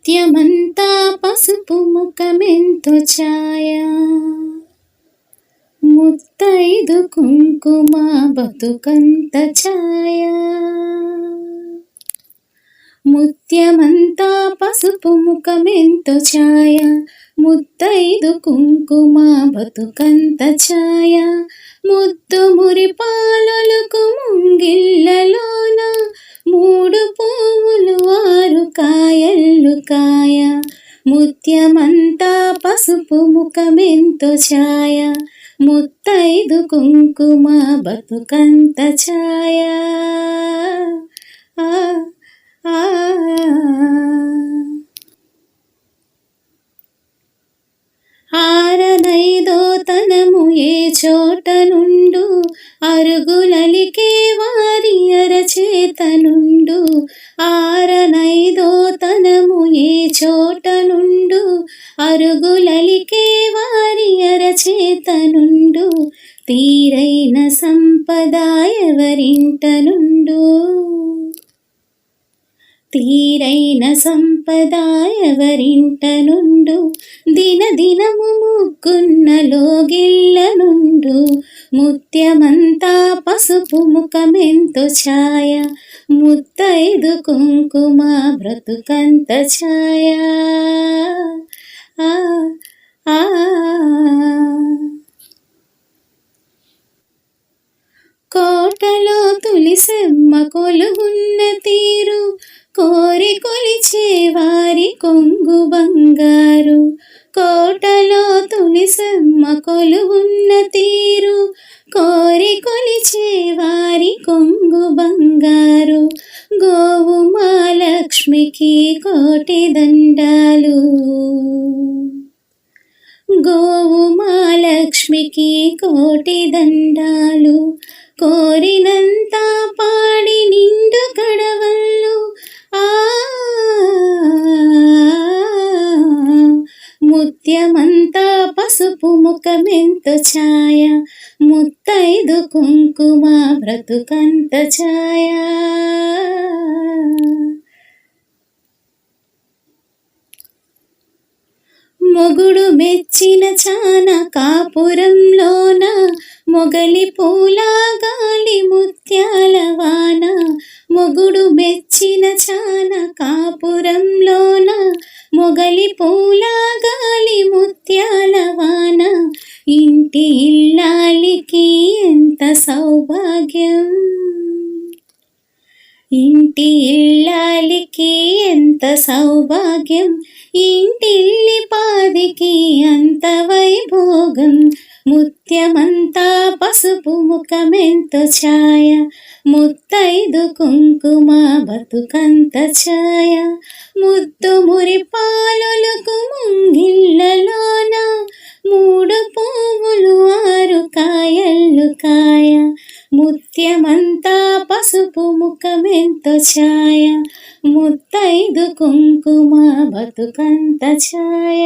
ముత్యమంతా పసుపు ముఖమెంతో ఛాయ, ముత్తైదు కుంకుమ బతుకంత ఛాయ. ముత్యమంతా పసుపు ముఖమెంతో ఛాయ, ముత్తైదు కుంకుమ బతుకంత ఛాయ. ముద్దు మురిపాలలకు ముంగిళ్ళలోన మూడు పువ్వులు ఆరు కాయలు కాయ. ముత్యమంతా పసుపు ముఖమెంతో ఛాయ, ముత్తైదు కుంకుమ బతుకంత ఛాయ. ఆరనైదో తనము ఏ చోట నుండు, అరుగులలికే వారి అరచేత నుండు. ఆరనైదో తనము ఏ చోట నుండు, అరుగులలికే వారి అరచేత నుండు. తీరైన సంపద ఎవరింట నుండు, తీరైన సంపద ఎవరింట నుండు. దినదినము ముగ్గున్న లోగిళ్ళ నుండు. ముత్యమంతా పసుపు ముఖమెంతో ఛాయ, ముత్తైదు కుంకుమ బ్రతుకంత ఛాయ. కోటలో తులిసెమ్మ కొలువున్న తీరు, కోరి కొలిచే వారి కొంగు బంగారు. కోటలో తులిసెమ్మ కొలువున్న తీరు, కోరి కొలిచే వారి కొంగు బంగారు. గోవు మహాలక్ష్మికి కోటి దండాలు, గోవు మహాలక్ష్మికి కోటి దండాలు. కోరినంతా పాడి నిండు కడవళ్ళు, ముత్యమంతా పసుపు ముఖమెంతో ఛాయ, ముత్తైదు కుంకుమ బ్రతుకంత ఛాయ. మొగుడు మెచ్చిన చాన కాపురంలోన, మొగలి పూల గాలి ముత్యాల వాన. మొగుడు మెచ్చిన చాన కాపురంలోన, మొగలి పూల గాలి ముత్యాల వాన. ఇంటి ఇల్లాలికి ఎంత సౌభాగ్యం, ఇంటి ఇల్లాలికి ఎంత సౌభాగ్యం. ఇంటిల్లి పాదికి అంత వైభోగం. ముత్యమంతా పసుపు ముఖమెంతో ఛాయ, ముత్తైదు కుంకుమ బతుకంత ఛాయ. ముద్దు మురిపాలలకు ముంగిళ్ళలోన మూడు పువ్వులు ఆరు కాయలు కాయ. ముత్యమంతా పసుపు ముఖమెంతో ఛాయ, ముత్తైదు కుంకుమ బతుకంత ఛాయ.